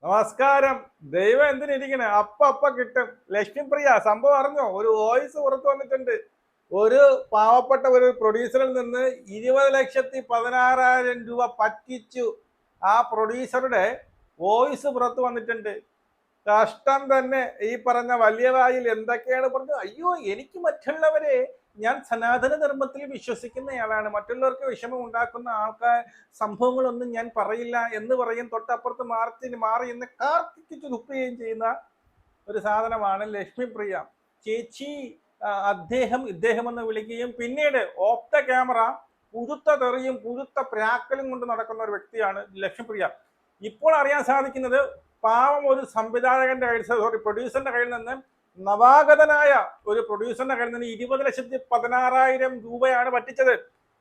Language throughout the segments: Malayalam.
നമസ്കാരം. ദൈവം എന്തിനിരിക്കണേ, അപ്പ കിട്ടും. ലക്ഷ്മിപ്രിയ സംഭവം അറിഞ്ഞോ? ഒരു വോയിസ് പുറത്തു വന്നിട്ടുണ്ട്. ഒരു പാവപ്പെട്ട ഒരു പ്രൊഡ്യൂസറിൽ നിന്ന് 20,16,000 രൂപ പറ്റിച്ചു. ആ പ്രൊഡ്യൂസറുടെ വോയിസ് പുറത്തു വന്നിട്ടുണ്ട്. കഷ്ടം തന്നെ. ഈ പറഞ്ഞ വലിയ വായിൽ എന്തൊക്കെയാണ് പറഞ്ഞത്. അയ്യോ, എനിക്ക് മറ്റുള്ളവരെ, ഞാൻ സനാതന ധർമ്മത്തിൽ വിശ്വസിക്കുന്നയാളാണ്, മറ്റുള്ളവർക്ക് വിഷമം ഉണ്ടാക്കുന്ന ആൾക്കാർ സംഭവങ്ങളൊന്നും ഞാൻ പറയില്ല എന്ന് പറയും. തൊട്ടപ്പുറത്ത് മാറി എന്ന് കാർത്തിച്ചു തുപ്പുകയും ചെയ്യുന്ന ഒരു സാധനമാണ് ലക്ഷ്മിപ്രിയ ചേച്ചി. ഇദ്ദേഹം എന്ന് വിളിക്കുകയും പിന്നീട് ഓഫ് ദ ക്യാമറ പുതുത്ത തെറിയും പുതുത്ത പ്രാക്കലും കൊണ്ട് നടക്കുന്ന ഒരു വ്യക്തിയാണ് ലക്ഷ്മിപ്രിയ. ഇപ്പോൾ അറിയാൻ സാധിക്കുന്നത്, പാവം ഒരു സംവിധായകന്റെ പ്രൊഡ്യൂസറിന്റെ കയ്യിൽ നിന്ന്, നവാഗതനായ ഒരു പ്രൊഡ്യൂസറിന്റെ കയ്യിൽ നിന്ന് 20,16,000 രൂപയാണ് പറ്റിച്ചത്.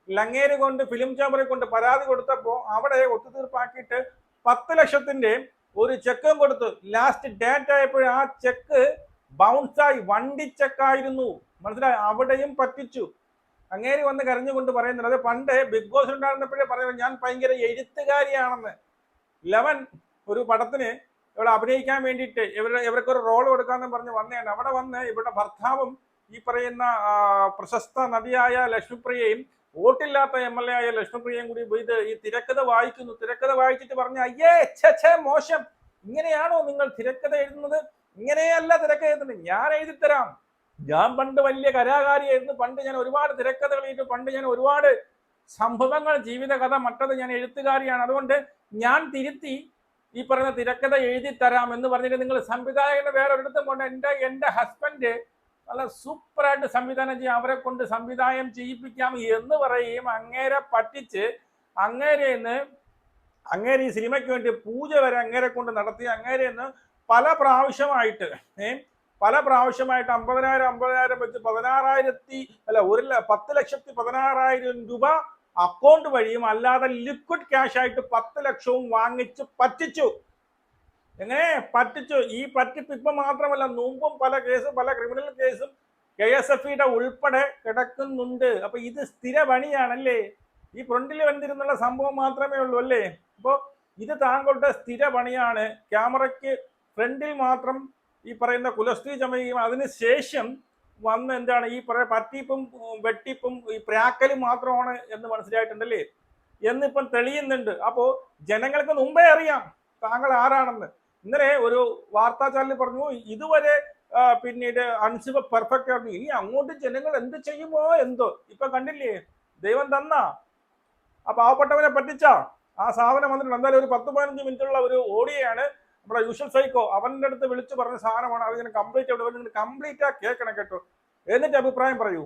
ലങ്ങേര് കൊണ്ട് ഫിലിം ചേംബറിൽ കൊണ്ട് പരാതി കൊടുത്തപ്പോൾ അവിടെ ഒത്തുതീർപ്പാക്കിയിട്ട് 10 ലക്ഷത്തിന്റെ ഒരു ചെക്കും കൊടുത്തു. ലാസ്റ്റ് ഡേറ്റ് ആയപ്പോഴും ആ ചെക്ക് ബൗൺസായി, വണ്ടി ചെക്കായിരുന്നു. മനസ്സിലായി? അവിടെയും പറ്റിച്ചു. അങ്ങേര് വന്ന് കരഞ്ഞുകൊണ്ട് പറയുന്നത്, അത് പണ്ട് ബിഗ് ബോസ് ഉണ്ടായിരുന്നപ്പോഴേ പറയുന്നത്, ഞാൻ ഭയങ്കര എഴുത്തുകാരിയാണെന്ന്. 11 ഒരു പടത്തിന് ഇവിടെ അഭിനയിക്കാൻ വേണ്ടിയിട്ട് ഇവർക്ക് ഒരു റോൾ കൊടുക്കാമെന്ന് പറഞ്ഞ് വന്നതാണ്. അവിടെ വന്ന് ഇവിടെ ഭർത്താവും ഈ പറയുന്ന പ്രശസ്ത നടിയായ ലക്ഷ്മിപ്രിയയും വോട്ടില്ലാത്ത MLA ആയ ലക്ഷ്മിപ്രിയയും കൂടി ഇത് ഈ തിരക്കഥ വായിക്കുന്നു. തിരക്കഥ വായിച്ചിട്ട് പറഞ്ഞ, അയ്യേ ഛേ മോശം, ഇങ്ങനെയാണോ നിങ്ങൾ തിരക്കഥ എഴുതുന്നത്? ഇങ്ങനെയല്ല തിരക്കഥ എഴുതുന്നത്, ഞാൻ എഴുതിത്തരാം. ഞാൻ പണ്ട് വലിയ കലാകാരിയായിരുന്നു, പണ്ട് ഞാൻ ഒരുപാട് തിരക്കഥകൾ എഴുതി, പണ്ട് ഞാൻ ഒരുപാട് സംഭവങ്ങൾ, ജീവിതകഥ, മറ്റത് ഞാൻ എഴുത്തുകാരിയാണ്, അതുകൊണ്ട് ഞാൻ തിരുത്തി ഈ പറയുന്ന തിരക്കഥ എഴുതി തരാം എന്ന് പറഞ്ഞിട്ട് നിങ്ങൾ സംവിധായകനെ വേറെ ഒരിടത്തും കൊണ്ട്, എൻ്റെ ഹസ്ബൻഡ് നല്ല സൂപ്പറായിട്ട് സംവിധാനം ചെയ്യാം, അവരെ കൊണ്ട് സംവിധാനം ചെയ്യിപ്പിക്കാം എന്ന് പറയുകയും അങ്ങേരെ പറ്റിച്ച് അങ്ങേരെ ഈ സിനിമയ്ക്ക് വേണ്ടി പൂജ വരെ അങ്ങേരെ കൊണ്ട് നടത്തി. അങ്ങേരെന്ന് പല പ്രാവശ്യമായിട്ട് 50,000 വെച്ച് 10,16,000 രൂപ അക്കൗണ്ട് വഴിയും അല്ലാതെ ലിക്വിഡ് ക്യാഷ് ആയിട്ട് 10 ലക്ഷവും വാങ്ങിച്ച് പറ്റിച്ചു. എങ്ങനെ പറ്റിച്ചു? ഈ പറ്റിപ്പ് ഇപ്പൊ മാത്രമല്ല, മുമ്പും പല ക്രിമിനൽ കേസും KSFE ഉൾപ്പെടെ കിടക്കുന്നുണ്ട്. അപ്പൊ ഇത് സ്ഥിര പണിയാണല്ലേ? ഈ ഫ്രണ്ടിൽ വന്നിരുന്നുള്ള സംഭവം മാത്രമേ ഉള്ളൂ അല്ലേ? അപ്പോൾ ഇത് താങ്കളുടെ സ്ഥിര പണിയാണ്. ക്യാമറയ്ക്ക് ഫ്രണ്ടിൽ മാത്രം ഈ പറയുന്ന കുലസ്ത്രീ ചമയുകയും അതിനുശേഷം വന്ന് എന്താണ് ഈ പറയുന്ന പറ്റിപ്പും വെട്ടിപ്പും ഈ പ്രാക്കലും മാത്രമാണ് എന്ന് മനസ്സിലായിട്ടുണ്ടല്ലേ? എന്നിപ്പം തെളിയുന്നുണ്ട്. അപ്പോൾ ജനങ്ങൾക്ക് മുമ്പേ അറിയാം താങ്കൾ ആരാണെന്ന്. ഇന്നലെ ഒരു വാർത്താ ചാനൽ പറഞ്ഞു, ഇതുവരെ പിന്നീട് അൻസിബ പെർഫെക്റ്റ് ആയിരുന്നു, ഇനി അങ്ങോട്ട് ജനങ്ങൾ എന്ത് ചെയ്യുമോ എന്തോ. ഇപ്പൊ കണ്ടില്ലേ, ദൈവം തന്ന ആ പാവപ്പെട്ടവനെ പറ്റിച്ച ആ സാധനം വന്നിട്ടുണ്ട്. എന്തായാലും ഒരു 10-15 മിനിറ്റുള്ള ഒരു ഓഡിയോയാണ്. നമ്മുടെ യൂഷ്വൽ സൈക്കോ അവന്റെ അടുത്ത് വിളിച്ചു പറഞ്ഞ സാധനമാണ്. അതിന് കംപ്ലീറ്റ് ആ കേൾക്കണം കേട്ടോ, എന്നിട്ട് അഭിപ്രായം പറയൂ.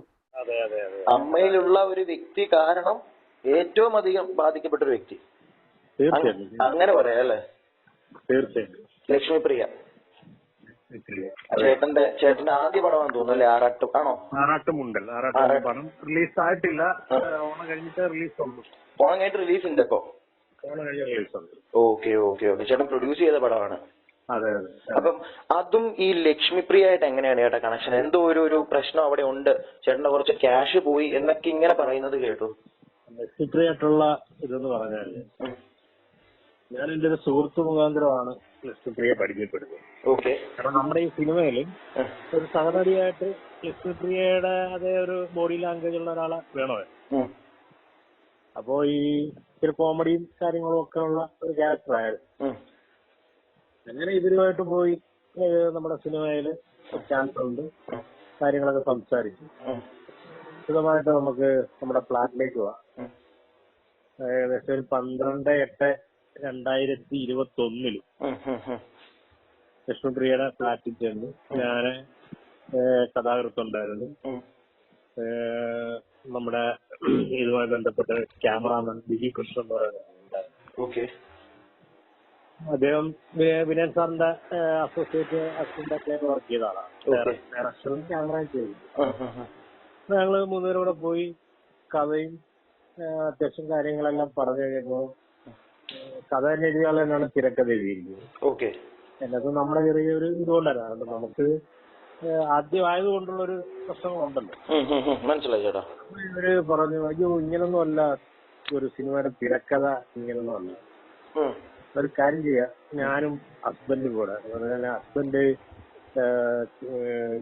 അമ്മയിലുള്ള ഒരു വ്യക്തി കാരണം ഏറ്റവും അധികം ബാധിക്കപ്പെട്ട ഒരു വ്യക്തി, അങ്ങനെ പറയാം അല്ലേ? തീർച്ചയായും. ലക്ഷ്മിപ്രിയ ചേട്ടന്റെ ആദ്യ പടമാണെന്ന് തോന്നുന്നു അല്ലേ? ആറാട്ടും ആണോ? ആറാട്ടുമുണ്ടൽ പടം റിലീസ് ആയിട്ടില്ല, ഓണം കഴിഞ്ഞിട്ട് റിലീസ് ഉണ്ട്. ഓണം കഴിഞ്ഞിട്ട് റിലീസ് ഉണ്ട്. ഇപ്പൊ ഓണം കഴിഞ്ഞ റിലീസ് ഉണ്ട്. ഓക്കെ. ചേട്ടൻ പ്രൊഡ്യൂസ് ചെയ്ത പടമാണ്. അതെ. അപ്പം അതും ഈ ലക്ഷ്മിപ്രിയ ആയിട്ട് എങ്ങനെയാണ് ചേട്ടാ കണക്ഷൻ? എന്തോ ഒരു പ്രശ്നം അവിടെ ഉണ്ട്, ചേട്ടന്റെ കുറച്ച് ക്യാഷ് പോയി എന്നൊക്കെ ഇങ്ങനെ പറയുന്നത് കേട്ടു. ലക്ഷ്മിപ്രിയ ആയിട്ടുള്ള ഇതെന്ന് പറഞ്ഞാല്, ഞാൻ എന്റെ ഒരു സുഹൃത്ത് മുഖാന്തരമാണ് ലക്ഷ്മിപ്രിയ പരിചയപ്പെടുന്നത്. ഓക്കെ. കാരണം നമ്മുടെ ഈ സിനിമയില് ഒരു സഹനടിയായിട്ട് ലക്ഷ്മിപ്രിയയുടെ അതേ ഒരു ബോഡി ലാംഗ്വേജ് ഉള്ള ഒരാളെ വേണമായിരുന്നു. അപ്പോ ഈ ഇച്ചിരി കോമഡിയും കാര്യങ്ങളും ഒക്കെ ഉള്ള ഒരു ക്യാരക്ടറായിരുന്നു. അങ്ങനെ ഇവരുമായിട്ട് പോയി നമ്മുടെ സിനിമയില് ചാൻസ് ഉണ്ട്, കാര്യങ്ങളൊക്കെ സംസാരിച്ചു. വിശദമായിട്ട് നമുക്ക് നമ്മുടെ ഫ്ലാറ്റിലേക്ക് പോവാം. ഏകദേശം ഒരു 12/8/2021 ലക്ഷ്മിപ്രിയയുടെ ഫ്ലാറ്റിൽ ചെന്ന് ഞാന് കഥാകൃത്തുണ്ടായിരുന്നു. നമ്മുടെ ഇതുമായി ബന്ധപ്പെട്ട് ക്യാമറാമാൻ ബിജി കൃഷ്ണൻ പറയുന്നുണ്ടായിരുന്നു. അദ്ദേഹം വിനയൻ സാറിന്റെ അസോസിയേറ്റ് അസിസ്റ്റന്റ് വർക്ക് ചെയ്ത ആളാണ്. ഡയറക്ടറും ക്യാമറയും ചെയ്തു. ഞങ്ങള് 3 പേരും കൂടെ പോയി കഥയും അത്യാവശ്യം കാര്യങ്ങളെല്ലാം പറഞ്ഞു കഴിഞ്ഞപ്പോ, കഥ തന്നെ എഴുതിയാൽ തന്നെയാണ് തിരക്കഥ എഴുതിയിരിക്കുന്നത്. എന്നത് നമ്മുടെ ചെറിയൊരു ഇതുകൊണ്ടായിരുന്നു. നമുക്ക് ആദ്യം ആയതുകൊണ്ടുള്ളൊരു പ്രശ്നങ്ങളുണ്ടല്ലോ. മനസ്സിലായി ചേട്ടാ. ഇവര് പറഞ്ഞു, അയ്യോ ഇങ്ങനൊന്നും അല്ല ഒരു സിനിമയുടെ തിരക്കഥ, ഇങ്ങനൊന്നും അല്ല. ഒരു കാര്യം ചെയ്യാം, ഞാനും ഹസ്ബൻഡും കൂടെ, അതുപോലെ ഹസ്ബൻഡ്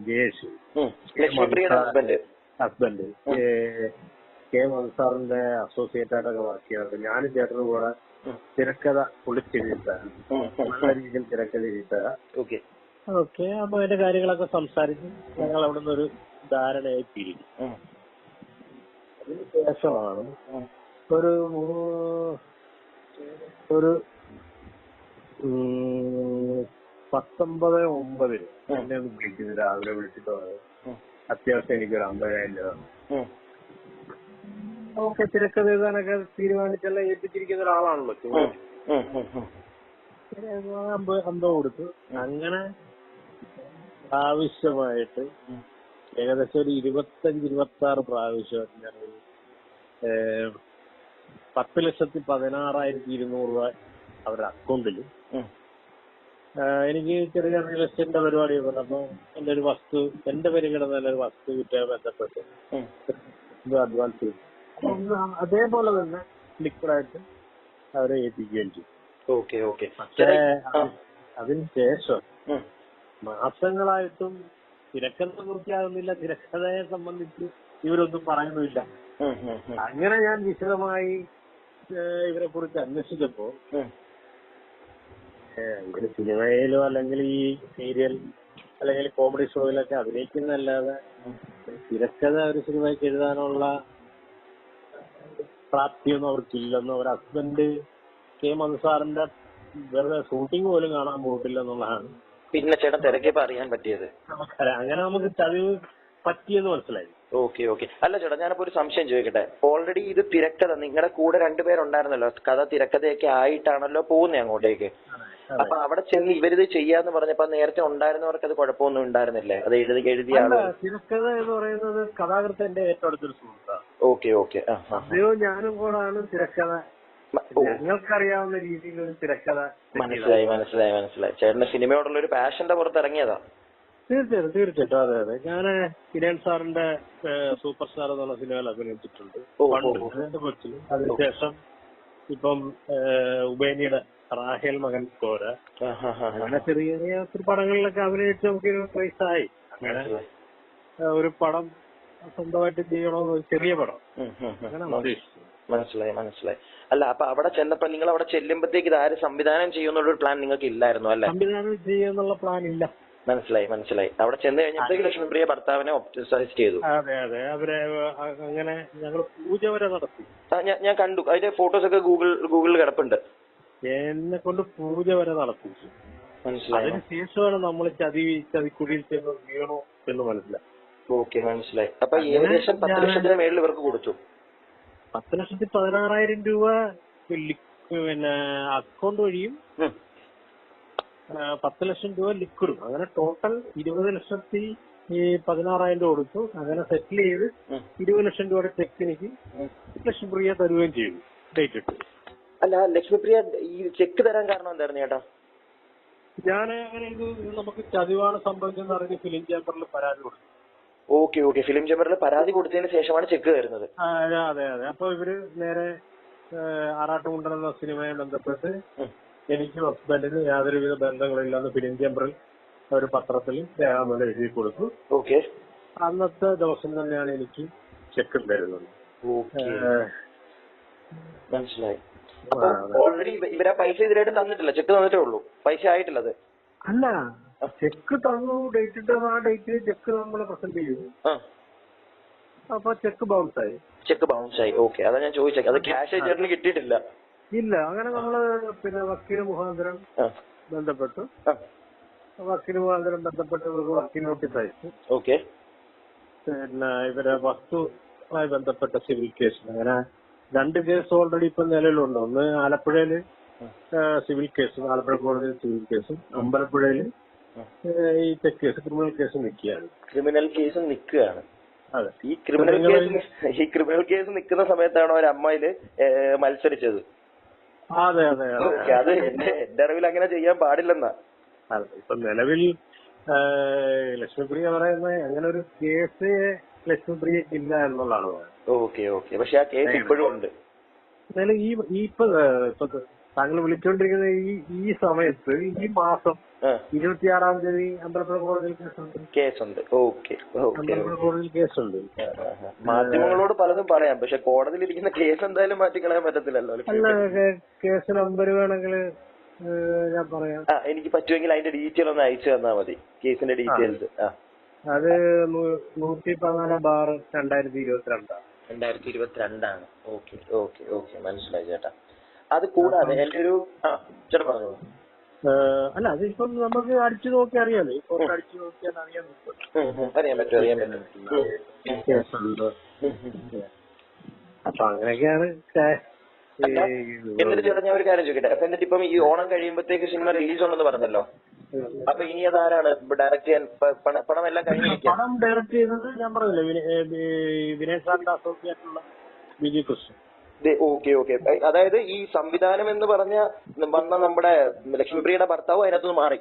ജയേഷ്, ഹസ്ബൻഡ് കെ മൻസാറിന്റെ അസോസിയേറ്റ് ആയിട്ടൊക്കെ വർക്ക് ചെയ്യാറുണ്ട്. ഞാനും ചേട്ടനും കൂടെ തിരക്കഥ പൊളിച്ചെഴുതിത്തരാം, നല്ല രീതിയിൽ തിരക്കഥ എഴുതിത്തരാം. ഓക്കെ, അപ്പൊ അതിന്റെ കാര്യങ്ങളൊക്കെ സംസാരിച്ച് ഞങ്ങൾ അവിടെ നിന്ന് ഒരു ധാരണയായി പിരിക്കും. അതിന് ശേഷമാണ് ഒരു 19/9 എന്നെ ഒന്ന് വിളിക്കുന്നു, രാവിലെ വിളിച്ചിട്ട് അത്യാവശ്യം എനിക്കൊരു 50,000 രൂപ. ഓക്കെ, തിരക്കഥ എഴുതാനൊക്കെ തീരുമാനിച്ചെല്ലാം ഏൽപ്പിച്ചിരിക്കുന്ന ഒരാളാണല്ലോ. അമ്പത് കൊടുത്തു. അങ്ങനെ ആവശ്യമായിട്ട് ഏകദേശം ഒരു 25-26 പ്രാവശ്യം ഞാൻ 10,16,200 രൂപ അവരുടെ അക്കൗണ്ടിൽ. എനിക്ക് ചെറിയ റിയൽ എസ്റ്റേറ്റിന്റെ പരിപാടിയൊക്കെ ഉണ്ട്. അപ്പൊ എന്റെ ഒരു വസ്തു, എന്റെ പേര് കിടന്ന ഒരു വസ്തു വിറ്റുമായി ബന്ധപ്പെട്ട് അഡ്വാൻസ് ചെയ്തു. അതേപോലെ തന്നെ ലിക്വിഡായിട്ട് അവരെ ഏൽപ്പിക്കുകയും ചെയ്യും. പക്ഷേ അതിന് ശേഷം മാസങ്ങളായിട്ടും തിരക്കഥ പൂർത്തിയാകുന്നില്ല. തിരക്കഥയെ സംബന്ധിച്ച് ഇവരൊന്നും പറയുന്നില്ല. അങ്ങനെ ഞാൻ വിശദമായി ഇവരെ കുറിച്ച് അന്വേഷിച്ചപ്പോ ഇവര് സിനിമയിലോ അല്ലെങ്കിൽ ഈ സീരിയൽ അല്ലെങ്കിൽ കോമഡി ഷോയിലൊക്കെ അഭിനയിക്കുന്നല്ലാതെ തിരക്കഥ ഒരു സിനിമയ്ക്ക് എഴുതാനുള്ള പ്രാപ്തിയൊന്നും അവർക്കില്ലെന്നും അവർ ഹസ്ബൻഡ് കെ മൻസാറിന്റെ വെറുതെ ഷൂട്ടിംഗ് പോലും കാണാൻ പോയിട്ടില്ലെന്നുള്ളതാണ് പിന്നെ ചേട്ടൻ തിരക്കിയപ്പോ അറിയാൻ പറ്റിയത്. അങ്ങനെ നമുക്ക് ചതിവ് പറ്റിയെന്ന് മനസ്സിലായി. ഓക്കെ. അല്ല ചേട്ടാ, ഞാനിപ്പോ ഒരു സംശയം ചോദിക്കട്ടെ. ഓൾറെഡി ഇത് തിരക്കഥ നിങ്ങളുടെ കൂടെ 2 പേരുണ്ടായിരുന്നല്ലോ, കഥ തിരക്കഥയൊക്കെ ആയിട്ടാണല്ലോ പോകുന്നത് അങ്ങോട്ടേക്ക്. അപ്പൊ അവിടെ ചെന്ന് ഇവരിത് ചെയ്യാന്ന് പറഞ്ഞപ്പോ നേരത്തെ ഉണ്ടായിരുന്നവർക്ക് അത് കുഴപ്പമൊന്നും ഉണ്ടായിരുന്നില്ലേ? അത് എഴുതിയ ആള് തിരക്കഥ എന്ന് പറയുന്നത് കഥാകൃത്തിന്റെ ഏറ്റവും അടുത്തൊരു സുഹൃത്താണ്. ഓക്കെ. അദ്ദേഹവും ഞാനും കൂടാണ് തിരക്കഥ, നിങ്ങൾക്കറിയാവുന്ന രീതിയിൽ തിരക്കഥ. മനസ്സിലായി. ചേട്ടന് സിനിമയോടുള്ള ഒരു പാഷന്റെ പുറത്ത് ഇറങ്ങിയതാ. തീർച്ചയായിട്ടും. അതെ. ഞാൻ കിരൺ സാറിന്റെ സൂപ്പർ സ്റ്റാർ എന്നുള്ള സിനിമയിൽ അഭിനയിച്ചിട്ടുണ്ട് പണ്ട് കൊച്ചിൽ. അതിനുശേഷം ഇപ്പം ഉബേനിയുടെ റാഹേൽ മകൻ കോര, അങ്ങനെ ചെറിയ ചെറിയ ഒത്തിരി പടങ്ങളിലൊക്കെ അഭിനയിച്ച് നമുക്ക് വയസ്സായി. അങ്ങനെ ഒരു പടം സ്വന്തമായിട്ട് ചെയ്യണമെന്ന്, ചെറിയ പടം അങ്ങനെ മനസ്സിലായി. അല്ല, അപ്പൊ അവിടെ ചെന്നപ്പോ നിങ്ങൾ അവിടെ ചെല്ലുമ്പോഴത്തേക്ക് ഇത് ആര് സംവിധാനം ചെയ്യുന്നുള്ള പ്ലാൻ നിങ്ങൾക്ക് ഇല്ലായിരുന്നു അല്ലെ? സംവിധാനം ചെയ്യുന്നുള്ള പ്ലാൻ ഇല്ല. മനസ്സിലായി. അവിടെ ചെന്ന് കഴിഞ്ഞപ്പോഴത്തേക്ക് ലക്ഷ്മിപ്രിയ ഭർത്താവിനെ സജസ്റ്റ് ചെയ്തു. അതെ. അവരെ അങ്ങനെ ഞങ്ങൾ പൂജ വരെ നടത്തി. ഞാൻ കണ്ടു, അതിന്റെ ഫോട്ടോസ് ഒക്കെ ഗൂഗിളിൽ കിടപ്പുണ്ട്. എന്നെ കൊണ്ട് പൂജ വരെ നടത്തിച്ചു. അതിനുശേഷമാണ് നമ്മൾ ചതിക്കുഴിയിൽ ചെന്ന് വീണു എന്ന് മനസ്സിലായി. ഓക്കെ, മനസ്സിലായി. അപ്പൊ ഏകദേശം 10 ലക്ഷത്തിന് മേളിൽ ഇവർക്ക് കൊടുത്തു. 10,16,000 രൂപ പിന്നെ അക്കൗണ്ട് വഴിയും 10 ലക്ഷം രൂപ ലിക്വിഡും, അങ്ങനെ ടോട്ടൽ 20,16,000 രൂപ കൊടുത്തു. അങ്ങനെ സെറ്റിൽ ചെയ്ത് 20 ലക്ഷം രൂപയുടെ ചെക്ക് എനിക്ക് ലക്ഷ്മിപ്രിയ തരുകയും ചെയ്തു, ഡേറ്റ് ഇട്ടു. അല്ല, ലക്ഷ്മിപ്രിയ ഈ ചെക്ക് തരാൻ കാരണം എന്തായിരുന്നു ചേട്ടാ? ഞാൻ അങ്ങനെ ഇത് നമുക്ക് ചതിവാണ് സംഭവിച്ചെന്ന് അറിഞ്ഞ് ഫിലിം ചേംബറിൽ പരാതി കൊടുത്തു. ഓക്കെ. ഫിലിം ചേംബറിൽ പരാതി കൊടുത്തതിന് ശേഷമാണ് ചെക്ക് തരുന്നത്. അതെ. അപ്പൊ ഇവര് നേരെ ആറാട്ടുമുണ്ടൻ എന്ന സിനിമയെ ബന്ധപ്പെട്ട് എനിക്കും ഹസ്ബൻഡിന് യാതൊരുവിധ ബന്ധങ്ങളില്ലാന്ന് ഫിലിം ചേംബറിൽ ഒരു പത്രത്തിൽ രേഖാമൂലം എഴുതി കൊടുത്തു. ഓക്കെ. അന്നത്തെ ദിവസം തന്നെയാണ് എനിക്ക് ചെക്ക് തരുന്നത്. മനസ്സിലായി. ഓൾറെഡി ഇവരാ പൈസ ഇതിലായിട്ട് തന്നിട്ടില്ല, ചെക്ക് തന്നിട്ടേ ഉള്ളൂ, പൈസ ആയിട്ടില്ല. അത് അല്ല, ചെക്ക് തന്നു, ഡേറ്റ് ഇട്ട ആ ഡേറ്റ് ചെക്ക് നമ്മൾ പ്രസന്റ് ചെയ്തു. അപ്പൊ ചെക്ക് ബൗൺസ് ആയി. ഓക്കെ, അതാ ഞാൻ ചോദിച്ചത്. അത് ക്യാഷ് ചേട്ടന് കിട്ടിയിട്ടില്ല? ഇല്ല. അങ്ങനെ നമ്മള് പിന്നെ വക്കീല് മുഖാന്തരം ബന്ധപ്പെട്ടു. വക്കീല് മുഖാന്തരം ബന്ധപ്പെട്ട് ഇവർക്ക് വക്കീൽ നോട്ടീസ് അയച്ചു. ഓക്കെ. പിന്നെ ഇവരെ വസ്തുമായി ബന്ധപ്പെട്ട സിവിൽ കേസ്, അങ്ങനെ 2 കേസ് ഓൾറെഡി ഇപ്പൊ നിലവിലുണ്ട്. ഒന്ന് ആലപ്പുഴയില് സിവിൽ കേസും, ആലപ്പുഴ കോടതിയിൽ സിവിൽ കേസും, അമ്പലപ്പുഴയില് ഈ ചെക്ക് കേസ്, ക്രിമിനൽ കേസും നിൽക്കുകയാണ്. അതെ. ഈ ക്രിമിനൽ കേസ് നിൽക്കുന്ന സമയത്താണോ ഒരു അമ്മയില് മത്സരിച്ചത്? അതെ. അത് എന്റെ അറിവിൽ അങ്ങനെ ചെയ്യാൻ പാടില്ലെന്നാ. അതെ. ഇപ്പൊ നിലവിൽ ലക്ഷ്മിപ്രിയ പറയുന്നത് അങ്ങനെ ഒരു കേസ് ലക്ഷ്മിപ്രിയക്ക് ഇല്ല എന്നുള്ളതാണ്. ഓക്കെ. പക്ഷെ ആ കേസ് ഇപ്പോഴും ഉണ്ട്. ഇപ്പൊ താങ്കൾ വിളിച്ചോണ്ടിരിക്കുന്ന ഈ സമയത്ത് ഈ മാസം 26-ാം തീയതി അമ്പലപ്പുഴ കോടതിയിൽ കേസുണ്ട്. Okay okay. അമ്പലപ്പുഴ കോടതിയിൽ കേസുണ്ട്. മാധ്യമങ്ങളോട് പലതും പറയാം, പക്ഷെ കോടതിയിൽ ഇരിക്കുന്ന കേസ് എന്തായാലും മാറ്റിക്കളയാൻ പറ്റത്തില്ലല്ലോ. അല്ല, കേസ് നമ്പർ വേണമെങ്കിൽ ഞാൻ പറയാം. എനിക്ക് പറ്റുമെങ്കിൽ അതിന്റെ ഡീറ്റെയിൽ ഒന്ന് അയച്ചു തന്നാൽ മതി, കേസിന്റെ ഡീറ്റെയിൽസ്. അത് 114/2022. 2022 ഓക്കെ ഓക്കെ ഓക്കെ, മനസ്സിലായി ചേട്ടാ. അത് കൂടാതെ എന്റെ ഒരു ചേട്ടാ പറഞ്ഞോളൂ. അല്ല, അതിപ്പം നമുക്ക് അടിച്ചു നോക്കി അറിയാലോ, ഈ ഫോട്ടോ അടിച്ചു നോക്കിയാൽ അറിയാൻ പറ്റും. അപ്പൊ അങ്ങനെയൊക്കെയാണ്. എന്നിട്ട് ചേട്ടാ ഞാൻ ഒരു കാര്യം ചോദിക്കട്ടെ, അപ്പൊ എന്നിട്ട് ഇപ്പം ഈ ഓണം കഴിയുമ്പോഴത്തേക്ക് സിനിമ റിലീസ് ഉണ്ടെന്ന് പറഞ്ഞല്ലോ, അപ്പൊ ഇനി അതാരാണ് ഡയറക്ട് ചെയ്യാൻ? പടം എല്ലാം കഴിഞ്ഞിരിക്കും. പടം ഡയറക്ട് ചെയ്യുന്നത് ഞാൻ പറഞ്ഞില്ലേ, വിനയ് സാറിന്റെ അസോസിയേറ്റുള്ള വിജയ് കൃഷ്ണൻ. Okay okay. അതായത് ഈ സംവിധാനം എന്ന് പറഞ്ഞ വന്ന നമ്മുടെ ലക്ഷ്മിപ്രിയയുടെ ഭർത്താവ് അതിനകത്ത് മാറി,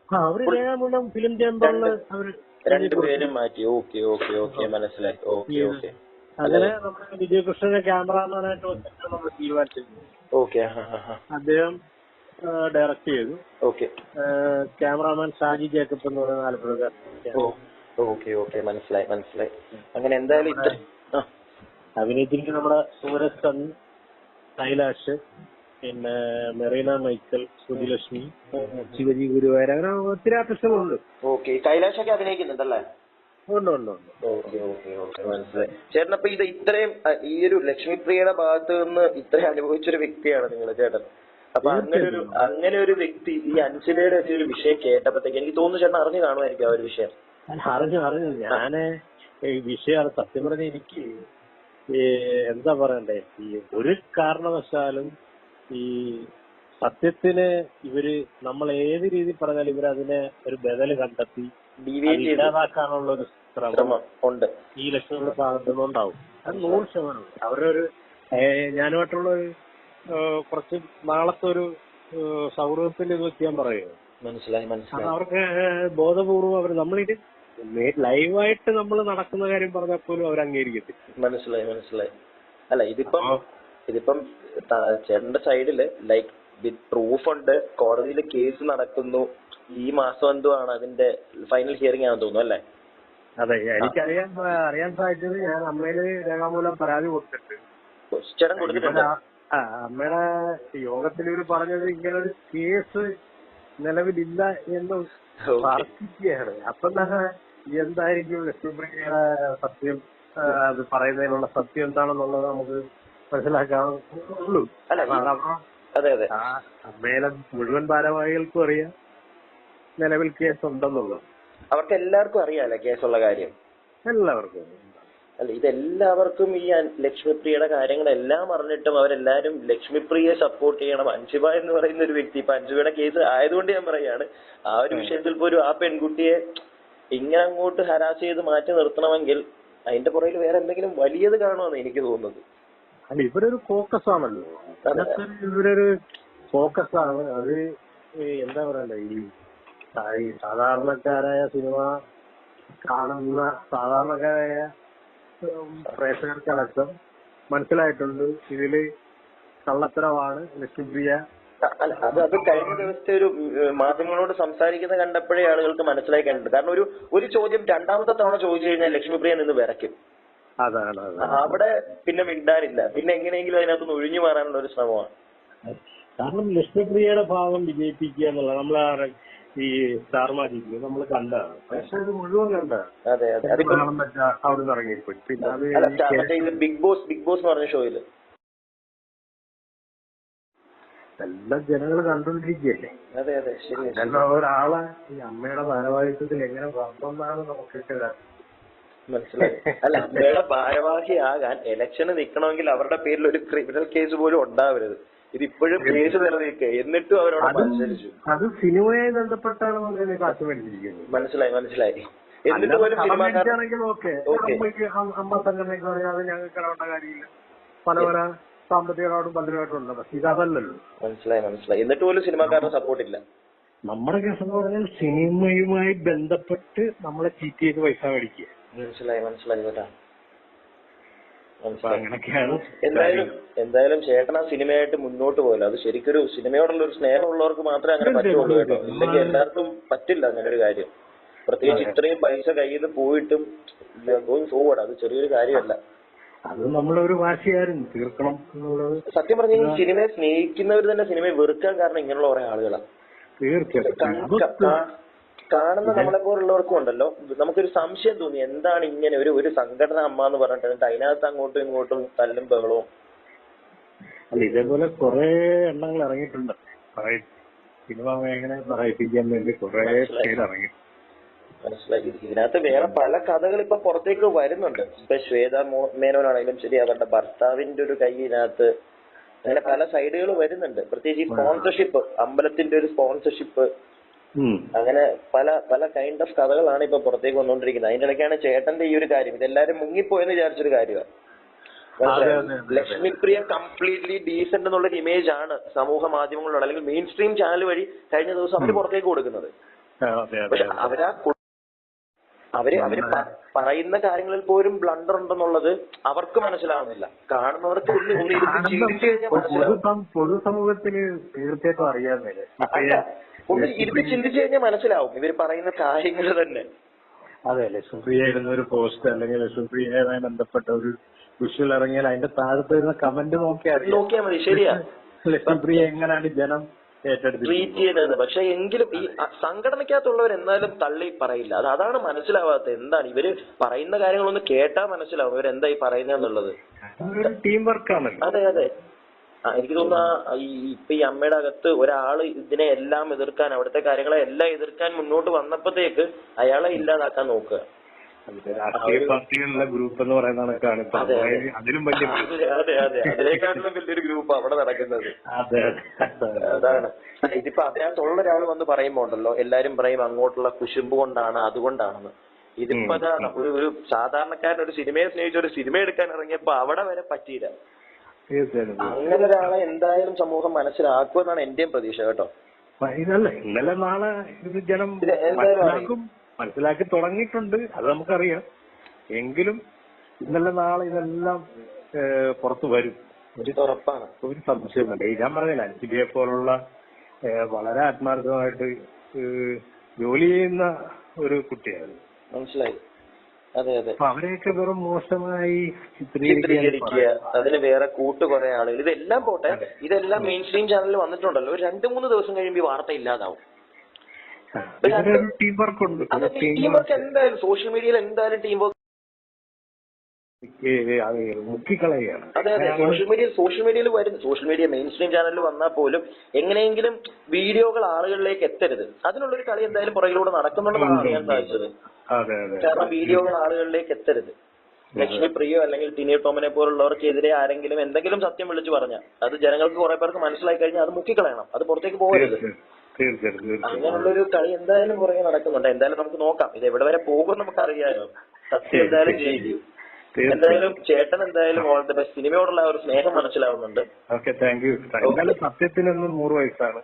അവര് രേഖാമൂലം ഫിലിം ചേംബറില് അവര് രണ്ടുപേരും മാറ്റി. ഓക്കെ ഓക്കെ ഓക്കെ, മനസ്സിലായി. Okay okay. അങ്ങനെ നമ്മുടെ വിജയ് കൃഷ്ണനെ ക്യാമറാമാനായിട്ട് നമ്മൾ തീരുമാനിച്ചിരുന്നു. ഓക്കെ. അദ്ദേഹം ഡയറക്ട് ചെയ്തു. ഓക്കെ. ക്യാമറാമാൻ ഷാജി ജേക്കബ് എന്ന് പറയുന്ന ആലപ്പുഴക്കാരൻ. ഓക്കെ ഓക്കെ, മനസ്സിലായി മനസ്സിലായി. അങ്ങനെ എന്തായാലും അഭിനയിച്ചിരിക്കുന്ന നമ്മുടെ സൂരജ് സൺ, കൈലാഷ്, പിന്നെ മെറീന മൈക്കൽ, സുധിലക്ഷ്മി, ശിവജി ഗുരുവായൂർ, അങ്ങനെ ഒത്തിരി ആർട്ടിസ്റ്റുകളുണ്ട്. ഓക്കെ. കൈലാഷൊക്കെ അഭിനയിക്കുന്നുണ്ടല്ലേ? ഉണ്ട് ഉണ്ട് ഉണ്ട്. ഓക്കെ ഓക്കെ ഓക്കെ, മനസ്സിലായി. ചേട്ടൻ അപ്പൊ ഇത് ഇത്രയും ഈ ഒരു ലക്ഷ്മിപ്രിയയുടെ ഭാഗത്ത് നിന്ന് ഇത്രയും അനുഭവിച്ചൊരു വ്യക്തിയാണ് നിങ്ങൾ ചേട്ടൻ. അപ്പൊ അങ്ങനെ ഒരു വ്യക്തി ഈ അഞ്ജലിയുടെ ഒരു വിഷയം കേട്ടപ്പോഴത്തേക്ക് എനിക്ക് തോന്നുന്നു ചേട്ടൻ അറിഞ്ഞു കാണുമായിരിക്കും ആ ഒരു വിഷയം. അറിഞ്ഞു. ഞാന് ഈ വിഷയം സത്യം പറഞ്ഞ എനിക്ക് എന്താ പറയണ്ടേ, ഈ ഒരു കാരണവശാലും ഈ സത്യത്തിന് ഇവര് നമ്മൾ ഏത് രീതിയിൽ പറഞ്ഞാലും ഇവരതിനെ ഒരു ബദല് കണ്ടെത്തി ഇല്ലാതാക്കാനുള്ള ഒരു ശ്രമം ഉണ്ട് ഈ ലക്ഷ്യങ്ങളുടെ ഭാഗത്തുനിന്നുണ്ടാവും. അത് 100%. അവരുടെ ഒരു ഞാനുമായിട്ടുള്ള ഒരു കുറച്ച് നാളത്തെ ഒരു സൗഹൃദത്തിന്റെ ഇത് വെച്ച് ഞാൻ പറയുക. മനസ്സിലായി. അവർക്ക് ബോധപൂർവം അവർ നമ്മളിത് ലൈവായിട്ട് നമ്മൾ നടക്കുന്ന കാര്യം പറഞ്ഞാൽ പോലും അവർ അംഗീകരിക്കത്തില്ല. മനസ്സിലായി. അല്ല, ഇതിപ്പം ചേട്ടന്റെ സൈഡില് ലൈക്ക് വിത്ത് പ്രൂഫ് ഉണ്ട്, കോടതിയിൽ കേസ് നടക്കുന്നു, ഈ മാസം എന്തോ ആണ് അതിന്റെ ഫൈനൽ ഹിയറിംഗ് ആണെന്ന് തോന്നുന്നു അല്ലേ? അതെ, അറിയാൻ സാധിച്ചത് ഞാൻ അമ്മയില് രേഖാമൂലം പരാതി കൊടുത്തിട്ട് ചേട്ടൻ കൊടുത്തിട്ടുണ്ട്. അമ്മയുടെ യോഗത്തിൽ പറഞ്ഞത് ഇങ്ങനെ ഒരു കേസ് നിലവിലില്ല എന്ന് തർക്കിക്കുകയാണ്. അപ്പൊ എന്തായിരിക്കും ലക്ഷ്മിപ്രിയയുടെ സത്യം, അത് പറയുന്നതിനുള്ള സത്യം എന്താണെന്നുള്ളത് നമുക്ക് മനസ്സിലാക്കാവുള്ളൂ. അമ്മയിലെ മുഴുവൻ ഭാരവാഹികൾക്കും അറിയാം നിലവിൽ കേസ് ഉണ്ടെന്നുള്ളത്. അവർക്ക് എല്ലാവർക്കും അറിയാലേ കേസുള്ള കാര്യം? എല്ലാവർക്കും. അല്ല, ഇതെല്ലാവർക്കും ഈ ലക്ഷ്മിപ്രിയയുടെ കാര്യങ്ങളെല്ലാം അറിഞ്ഞിട്ടും അവരെല്ലാരും ലക്ഷ്മിപ്രിയയെ സപ്പോർട്ട് ചെയ്യണം. അഞ്ജുബ എന്ന് പറയുന്ന ഒരു വ്യക്തി, ഇപ്പൊ അഞ്ജുബയുടെ കേസ് ആയതുകൊണ്ട് ഞാൻ പറയാണ്, ആ ഒരു വിഷയത്തിൽ പോലും ആ പെൺകുട്ടിയെ ഇങ്ങനെ അങ്ങോട്ട് ഹരാസ് ചെയ്ത് മാറ്റി നിർത്തണമെങ്കിൽ അതിന്റെ പുറകിൽ വേറെ എന്തെങ്കിലും വലിയത് കാണുമെന്ന് എനിക്ക് തോന്നുന്നത്. അല്ല, ഇവരൊരു ഫോക്കസ് ആണല്ലോ, ഇവരൊരു ഫോക്കസ് ആണ്. അത് എന്താ പറയണ്ടേ, ഈ സാധാരണക്കാരായ സിനിമ കാണുന്ന സാധാരണക്കാരായ പ്രേക്ഷകർക്കടക്കം മനസ്സിലായിട്ടുണ്ട് ഇതില് കള്ളത്തരമാണ് ലക്ഷ്മിപ്രിയ. അത് കഴിഞ്ഞ ദിവസത്തെ ഒരു മാധ്യമങ്ങളോട് സംസാരിക്കുന്ന കണ്ടപ്പോഴേ ആളുകൾക്ക് മനസ്സിലായി കണ്ടിട്ടുണ്ട്. കാരണം ഒരു ചോദ്യം രണ്ടാമത്തെ തവണ ചോദിച്ചു കഴിഞ്ഞാൽ ലക്ഷ്മിപ്രിയ നിന്ന് വിറയ്ക്കും. അതാണ് അവിടെ പിന്നെ മിണ്ടാനില്ല, പിന്നെ എങ്ങനെയെങ്കിലും അതിനകത്ത് ഒഴിഞ്ഞു മാറാനുള്ള ഒരു ശ്രമമാണ്. കാരണം ലക്ഷ്മിപ്രിയയുടെ ഭാഗം വിജയിപ്പിക്കുക എന്നുള്ള നമ്മളെ ഈ സ്റ്റാർ മാജിക്കില് നമ്മൾ കണ്ടാണ്, പക്ഷെ അത് മുഴുവൻ കണ്ടാണ്. അതെ അതെ, അവിടെ നിന്ന് ഇറങ്ങിപ്പോയി. പിന്നെ ബിഗ് ബോസ് എന്ന് പറഞ്ഞ ഷോയില് എല്ലാം ജനങ്ങൾ കണ്ടുകൊണ്ടിരിക്കുകയല്ലേ. അതെ അതെ, ശരി. ഒരാളെ ഈ അമ്മയുടെ ഭാരവാഹിത്വത്തിൽ എങ്ങനെ വളർത്തുന്നതാണ് നമുക്ക് മനസ്സിലായി. അല്ല, അമ്മയുടെ ഭാരവാഹിയാകാൻ ഇലക്ഷന് നിൽക്കണമെങ്കിൽ അവരുടെ പേരിൽ ഒരു ക്രിമിനൽ കേസ് പോലും ഉണ്ടാവരുത്. ഇതിപ്പോഴും കേസ് നിലനിൽക്കുക, എന്നിട്ടും അവരോട് മത്സരിച്ചു. അത് സിനിമയെ ബന്ധപ്പെട്ടാണ് കാശ് മേടിച്ചിരിക്കുന്നത്. മനസ്സിലായി. എന്നിട്ട് പോലും സിനിമക്കാണെങ്കിൽ അമ്മ സംഘടനയ്ക്ക് പറയാതെ ഞങ്ങൾക്ക് ഇടപെടേണ്ട കാര്യമില്ല. പല സാമ്പത്തിക ഇടപാടും പലരുമായിട്ടുണ്ട്. പക്ഷെ ഇതല്ലല്ലോ. മനസ്സിലായി. എന്നിട്ട് പോലും സിനിമാക്കാരുടെ സപ്പോർട്ടില്ല. നമ്മുടെ കേസ് എന്ന് പറഞ്ഞാൽ സിനിമയുമായി ബന്ധപ്പെട്ട് നമ്മളെ ചീറ്റ് ചെയ്ത് പൈസ മേടിക്കുക. മനസ്സിലായി കേട്ടാ. അപ്പൊ അങ്ങനെയൊക്കെയാണ് എന്തായാലും ചേട്ടൻ ആ സിനിമയായിട്ട് മുന്നോട്ട് പോയല്ലോ. അത് ശരിക്കൊരു സിനിമയോടുള്ള ഒരു സ്നേഹമുള്ളവർക്ക് മാത്രമേ അങ്ങനെ പറ്റുള്ളൂ കേട്ടോ. ഇല്ലെങ്കിൽ എല്ലാവർക്കും പറ്റില്ല അങ്ങനെ ഒരു കാര്യം. പ്രത്യേകിച്ച് ഇത്രയും പൈസ കയ്യിൽ നിന്ന് പോയിട്ടും ഗോയിങ് ഫോർവേഡ് അത് ചെറിയൊരു കാര്യമല്ല. അത് നമ്മളൊരു വാശിയായിരുന്നു തീർക്കണം എന്നുള്ളത്. സത്യം പറഞ്ഞാൽ ഈ സിനിമയെ സ്നേഹിക്കുന്നവർ തന്നെ സിനിമയെ വെറുക്കാൻ കാരണം ഇങ്ങനെയുള്ള കുറെ ആളുകളാണ്. തീർച്ചയായിട്ടും കാണുന്ന നമ്മളെ പോലുള്ളവർക്കും ഉണ്ടല്ലോ നമുക്കൊരു സംശയം തോന്നി എന്താണ് ഇങ്ങനെ ഒരു സംഘടന അമ്മ എന്ന് പറഞ്ഞിട്ട് എന്നിട്ട് അതിനകത്ത് അങ്ങോട്ടും ഇങ്ങോട്ടും തല്ലും ബഹളവും. അല്ല ഇതേപോലെ കുറെ എണ്ണങ്ങൾ ഇറങ്ങിയിട്ടുണ്ട് സിനിമ മേഖല പറയിപ്പിക്കാൻ വേണ്ടി കുറെ പേര് ഇറങ്ങി. മനസ്സിലാക്കി. ഇതിനകത്ത് വേറെ പല കഥകൾ ഇപ്പൊ പുറത്തേക്ക് വരുന്നുണ്ട്. ഇപ്പൊ ശ്വേത മേനോനാണെങ്കിലും ശരി അവരുടെ ഭർത്താവിന്റെ ഒരു കൈ ഇതിനകത്ത് അങ്ങനെ പല സൈഡുകൾ വരുന്നുണ്ട്. പ്രത്യേകിച്ച് ഈ സ്പോൺസർഷിപ്പ്, അമ്പലത്തിന്റെ ഒരു സ്പോൺസർഷിപ്പ്, അങ്ങനെ പല പല കൈൻഡ് ഓഫ് കഥകളാണ് ഇപ്പൊ പുറത്തേക്ക് വന്നുകൊണ്ടിരിക്കുന്നത്. അതിന്റെ ഇടയ്ക്കാണ് ചേട്ടന്റെ ഈ ഒരു കാര്യം ഇതെല്ലാരും മുങ്ങിപ്പോയെന്ന് വിചാരിച്ചൊരു കാര്യമാണ്. ലക്ഷ്മിപ്രിയ കംപ്ലീറ്റ്ലി ഡീസന്റ് എന്നുള്ളൊരു ഇമേജ് ആണ് സമൂഹ മാധ്യമങ്ങളിലൂടെ അല്ലെങ്കിൽ മെയിൻ സ്ട്രീം ചാനൽ വഴി കഴിഞ്ഞ ദിവസം അവര് പുറത്തേക്ക് കൊടുക്കുന്നത്. പക്ഷെ അവര് പറയുന്ന കാര്യങ്ങളിൽ പോലും ബ്ലണ്ടർ ഉണ്ടെന്നുള്ളത് അവർക്ക് മനസ്സിലാവുന്നില്ല. കാണുന്നവർക്ക് പൊതുസമൂഹത്തിന് തീർച്ചയായിട്ടും അറിയാമെന്നില്ല. ഒന്ന് ഇരുത്തി ചിന്തിച്ചു കഴിഞ്ഞാൽ മനസ്സിലാവും ഇവര് പറയുന്ന കാര്യങ്ങൾ തന്നെ. അതെ, ലക്ഷ്മിപ്രിയ ഇടുന്ന ഒരു പോസ്റ്റ് അല്ലെങ്കിൽ ലക്ഷ്മിപ്രിയയുമായി ബന്ധപ്പെട്ട ഒരു വിഷ്വൽ ഇറങ്ങിയാൽ അതിന്റെ താഴത്ത് വരുന്ന കമന്റ് നോക്കിയാൽ മതി. ശരിയാ, ലക്ഷ്മിപ്രിയ എങ്ങനെയാണ് ജനം ട്രീറ്റ് ചെയ്യുന്നത്. പക്ഷെ എങ്കിലും ഈ സംഘടനയ്ക്കകത്തുള്ളവർ എന്നാലും തള്ളി പറയില്ല. അതാണ് മനസ്സിലാവാത്തത്. എന്താണ് ഇവര് പറയുന്ന കാര്യങ്ങളൊന്ന് കേട്ടാൽ മനസ്സിലാവും ഇവരെന്താ ഈ പറയുന്നതെന്നുള്ളത്. ടീം വർക്കാണല്ലോ. അതെ അതെ. എനിക്ക് തോന്നുന്നു ഇപ്പൊ ഈ അമ്മയുടെ അകത്ത് ഒരാള് ഇതിനെ എല്ലാം എതിർക്കാൻ, അവിടുത്തെ കാര്യങ്ങളെ എല്ലാം എതിർക്കാൻ മുന്നോട്ട് വന്നപ്പോഴത്തേക്ക് അയാളെ ഇല്ലാതാക്കാൻ നോക്കുക. രാഷ്ട്രീയ പാർട്ടികളുടെ ഗ്രൂപ്പ് എന്ന് പറയുന്നതാണ്. അതെ അതെ, അതിനേക്കാട്ടിലും വലിയൊരു ഗ്രൂപ്പ് അവിടെ നടക്കുന്നത്. അതാണ്. ഇതിപ്പോ അതിനകത്തുള്ള ഒരാൾ വന്ന് പറയുമ്പോ ഉണ്ടല്ലോ എല്ലാരും പറയും അങ്ങോട്ടുള്ള കുശുമ്പ് കൊണ്ടാണ് അതുകൊണ്ടാണെന്ന്. ഇതിപ്പോ ഒരു സാധാരണക്കാരൻ ഒരു സിനിമയെ സ്നേഹിച്ച ഒരു സിനിമ എടുക്കാൻ ഇറങ്ങിയപ്പോ അവിടെ വരെ പറ്റിയില്ല. അങ്ങനെ ഒരാളെ എന്തായാലും സമൂഹം മനസ്സിലാക്കുമെന്നാണ് എന്റെയും പ്രതീക്ഷ കേട്ടോ. ഇന്നലെ നാളെ ഇത് ജനം മനസ്സിലാക്കി തുടങ്ങിയിട്ടുണ്ട്, അത് നമുക്കറിയാം. എങ്കിലും ഇന്നലെ നാളെ ഇതെല്ലാം പുറത്തു വരും, ഉറപ്പാണ്. ഒരു സംശയമുണ്ട്. ഞാൻ പറഞ്ഞില്ല, അൻസിബിയെ പോലുള്ള വളരെ ആത്മാർത്ഥമായിട്ട് ജോലി ചെയ്യുന്ന ഒരു കുട്ടിയാണ്. മനസ്സിലായി. അതെ അതെ. അവരെയൊക്കെ വെറും മോശമായി ചിത്രീകരിക്കുക, അതിന് വേറെ കൂട്ട് കുറെ ആളുകൾ. ഇതെല്ലാം പോട്ടെ, ഇതെല്ലാം മെയിൻ സ്ട്രീം ചാനലിൽ വന്നിട്ടുണ്ടല്ലോ. ഒരു 2-3 ദിവസം കഴിയുമ്പോൾ ഈ വാർത്ത ഇല്ലാതാവും. ടീം വർക്ക് ഉണ്ട്. ടീം വർക്ക് എന്തായാലും സോഷ്യൽ മീഡിയയിൽ എന്തായാലും ടീം വർക്ക് മുക്കിക്കളയുകയാണ്. അതെ അതെ. സോഷ്യൽ മീഡിയയിൽ വരുന്നു. സോഷ്യൽ മീഡിയ മെയിൻ സ്ട്രീം ചാനലിൽ വന്നാൽ പോലും എങ്ങനെയെങ്കിലും വീഡിയോകൾ ആളുകളിലേക്ക് എത്തരുത്. അതിനുള്ളൊരു കളി എന്തായാലും പുറകിലൂടെ നടക്കുന്നുണ്ടെന്നാണ് അറിയാൻ സാധിച്ചത്. കാരണം വീഡിയോകൾ ആളുകളിലേക്ക് എത്തരുത്. ലക്ഷ്മിപ്രിയോ അല്ലെങ്കിൽ ടിനി ടോമിനെ പോലുള്ളവർക്കെതിരെ ആരെങ്കിലും എന്തെങ്കിലും സത്യം വിളിച്ചു പറഞ്ഞാൽ അത് ജനങ്ങൾക്ക് കുറെ പേർക്ക് മനസ്സിലായി കഴിഞ്ഞാൽ അത് മുക്കിക്കളയണം, അത് പുറത്തേക്ക് പോകരുത്. അങ്ങനെയുള്ളൊരു കളി എന്തായാലും പുറകെ നടക്കുന്നുണ്ട്. എന്തായാലും നമുക്ക് നോക്കാം ഇത് എവിടെ വരെ പോകും നമുക്കറിയാലോ. സത്യം എന്തായാലും ജയിക്കും. എന്തായാലും ചേട്ടൻ എന്തായാലും ഓൾ ദി ബെസ്റ്റ്. സിനിമയോടുള്ള ഒരു സ്നേഹം മനസ്സിലാവുന്നുണ്ട്. സത്യത്തിനൊന്നും 100 വയസ്സാണ്.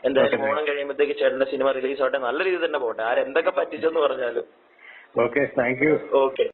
എന്തായാലും ഓണം കഴിയുമ്പോഴത്തേക്ക് ചേട്ടന്റെ സിനിമ റിലീസ് ആവട്ടെ, നല്ല രീതിയിൽ തന്നെ പോട്ടെ. ആരെന്തൊക്കെ പറ്റിച്ചെന്ന് പറഞ്ഞാലും. Okay, thank you. ഓക്കെ.